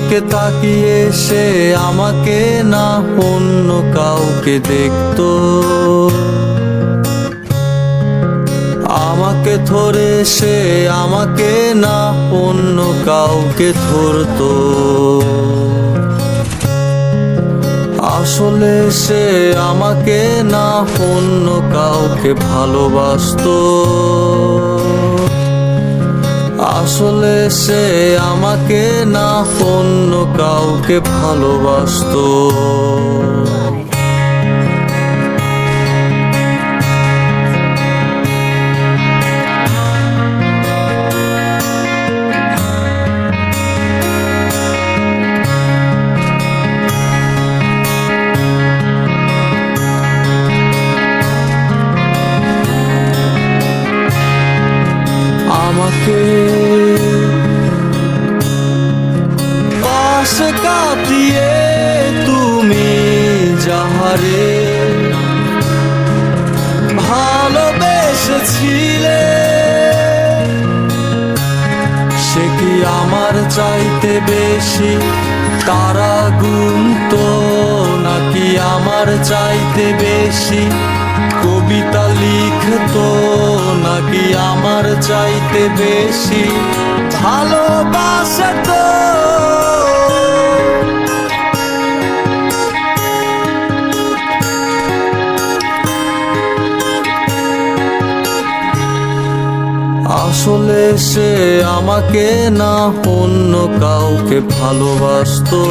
দিকে তাকিয়ে সে আমাকে না অন্য কাউকে দেখতো, আমাকে ধরে সে আমাকে না অন্য কাউকে ধরতো। আসলে সে আমাকে না অন্য কাউকে ভালোবাসতো, আসলে সে আমাকে না অন্য কাউকে ভালোবাসতো। আমাকে পাশে কাটিয়ে তুমি যাহারে ভালোবেসেছিলে, সে কি আমার চাইতে বেশি তারা গুনতো, নাকি আমার চাইতে বেশি কবিতা লিখতো, নাকি আমার চাইতে বেশি ভালোবাসতো। আসলে সে আমাকে না অন্য কাউকে ভালোবাসতো।